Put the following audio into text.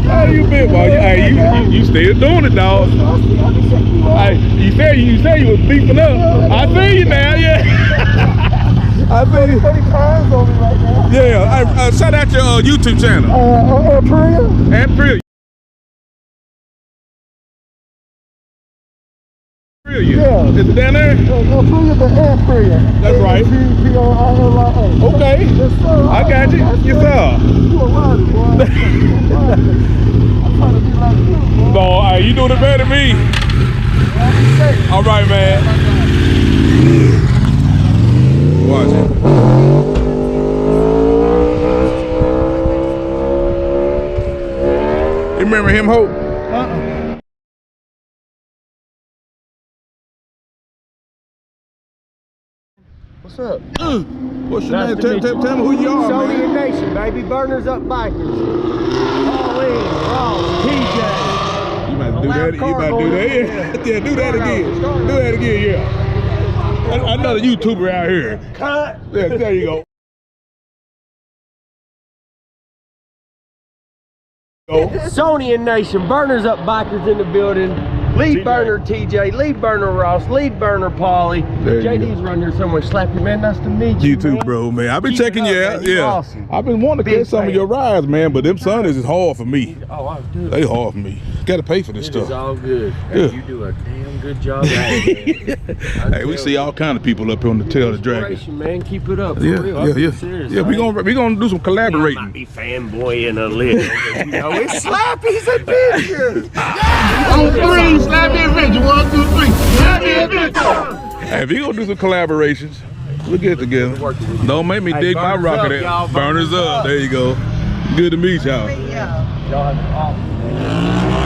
How you been, boy? Hey, you still doing it, dog. Hey, you said you was beefing up. I see you now, yeah. I see you. 30 pounds on me right now. Yeah, shout out your YouTube channel. Priya? And Priya. Yeah. Is it down there? Priya the and Priya. That's right. P-R-I-L-I-A. Okay. Yes, sir. I got you. Yes, sir. You a rider, boy. I'm trying to be like you, boy. No, hey, you doing it better than me. All right, man. Watch it. You remember him, Hope? What's up? What's your name? Tell me who you are, Sony man. Nation, baby. Burners up bikers. Pauline, Ross, TJ. You might do that. You might do that. Yeah, do that again. Do that again, yeah. Another YouTuber out here. Cut. Yeah, there you go. Sony Nation, burners up bikers in the building. Lead burner TJ, lead burner Ross, lead burner Paulie. JD's running here somewhere. Slappy, man, nice to meet you. You too, man. bro, man. I've been Keep checking it you up, out. man. You Yeah. awesome. I've been wanting to Big catch some of fan. your rides, man, but them Sundays is hard for me. Oh, I do. They hard for me. Gotta pay for this It stuff. is all good. Yeah. Hey, you do a damn good job at it, man. Hey, we see all kind of people up here on the tail of the dragon. Inspiration, man. Keep it up. For Yeah, real. I'm yeah. serious. Yeah, we gonna do some I might collaborating. be fanboy in a little, but you know, it's Slappy's adventure. On three, Slappy Adventure. 1, 2, 3. Slappy Adventure. Hey, if you gonna do some collaborations, we'll get together. Don't make me dig my burners rocket. up, y'all. Burners up. There you go. Good to meet y'all. Y'all have an awesome day.